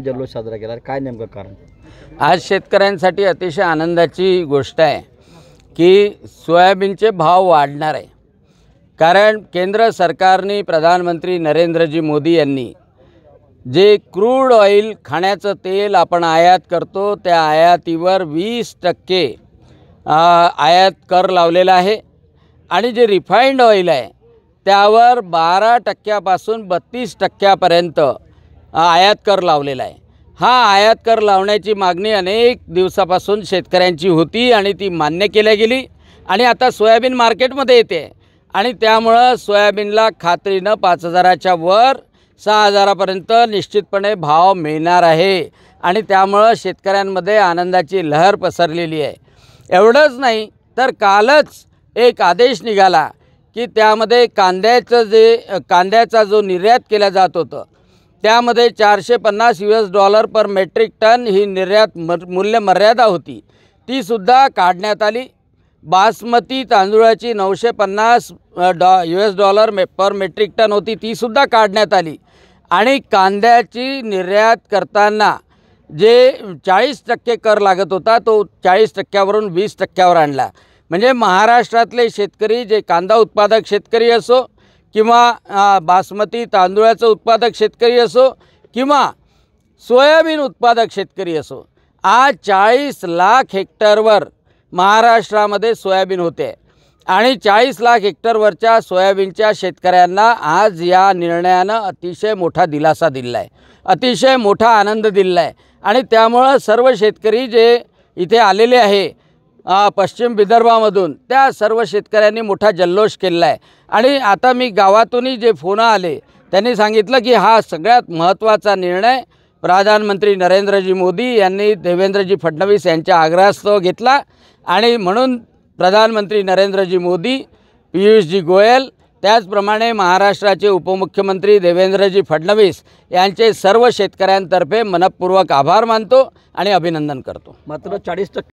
जल्लोष साजरा केला, काय नेमकं कारण? आज शेतकऱ्यांसाठी अतिशय आनंदाची गोष्ट आहे की सोयाबीनचे भाव वाढणार आहे। कारण केंद्र सरकारने प्रधानमंत्री नरेंद्रजी मोदी यांनी जे क्रूड ऑइल खाण्याचं तेल आपण आयात करतो त्या आयातीवर 20% आयात कर लावलेला आहे आणि जे रिफाइंड ऑइल आहे त्यावर 12% 32% आयात कर लावलेला आहे। हा आयात कर लावण्याची मागणी अनेक दिवसापासून शेतकऱ्यांची होती आणि ती मान्य केली गेली आणि आता सोयाबीन मार्केटमध्ये येते आणि त्यामुळे सोयाबीनला खात्रीनं 5,000च्या वर 6,000पर्यंत निश्चितपणे भाव मिळणार आहे आणि त्यामुळे शेतकऱ्यांमध्ये आनंदाची लहर पसरलेली आहे। एवढंच नाही तर कालच एक आदेश निघाला की त्यामध्ये कांद्याचा जो निर्यात केला जात होता त्यामध्ये $450 पर मेट्रिक टन ही निर्यात मूल्य मर्यादा होती, ती सुद्धा काढण्यात आली। बासमती तांदूळाची $950 पर मेट्रिक टन होती, ती सुद्धा काढण्यात आली आणि कांद्याची निर्यात करताना जे 40% कर लागत होता तो 40%वरून 20%वर आणला। म्हणजे महाराष्ट्रातले शेतकरी जे कांदा उत्पादक शेतकरी असो किंवा बासमती तांदूळाचं उत्पादक शेतकरी असो किंवा सोयाबीन उत्पादक शेतकरी असो, आज 40 लाख हेक्टरवर महाराष्ट्रामध्ये सोयाबीन होते आणि 40 लाख हेक्टरवरच्या सोयाबीनच्या शेतकऱ्यांना आज या निर्णयानं अतिशय मोठा दिलासा दिला आहे, अतिशय मोठा आनंद दिला आहे आणि त्यामुळे सर्व शेतकरी जे इथे आलेले आहे पश्चिम विदर्भामधून त्या सर्व शेतकऱ्यांनी मोठा जल्लोष केला आहे। आणि आता मी गावातूनही जे फोन आले त्यांनी सांगितलं की हा सगळ्यात महत्त्वाचा निर्णय प्रधानमंत्री नरेंद्रजी मोदी यांनी देवेंद्रजी फडणवीस यांच्या आग्रहास्तव घेतला आणि म्हणून प्रधानमंत्री नरेंद्रजी मोदी, पीयूषजी गोयल, त्याचप्रमाणे महाराष्ट्राचे उपमुख्यमंत्री देवेंद्रजी फडणवीस यांचे सर्व शेतकऱ्यांतर्फे मनपूर्वक आभार मानतो आणि अभिनंदन करतो। मात्र 40%